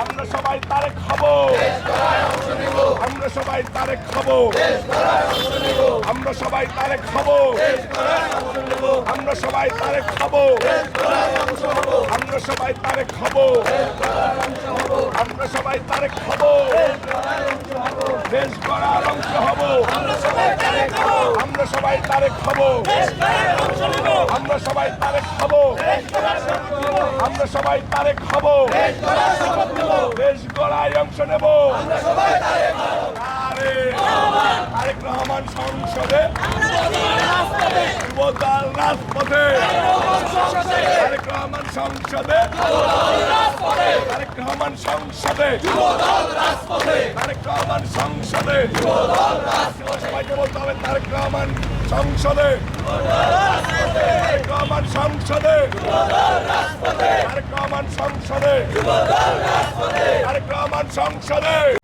আমরা সবাই তারেক হব, আমরা সবাই তারেক হব, আমরা সবাই তারেক হব, আমরা সবাই তারেক হব, আমরা সবাই তারেক হব, আমরা সবাই তারেক হব, দেশ গড়ার অংশ হব, আমরা সবাই তারেক হব, আমরা সবাই তারেক হব, আমরা সবাই তারেক হব, আমরা সবাই তারেক হব, দেশ গড়ায় অংশ নেব। তারেক রহমান সংসদে, যুবদল রাজপথে, তারেক রহমান সংসদে, তারেক রহমান সংসদে, তারেক রহমান সংসদে, সবাইকে বলতে হবে তারেক রহমান সংসদে, তারেক রহমান সংসদে, তারেক রহমান সংসদে, তারেক রহমান সংসদে।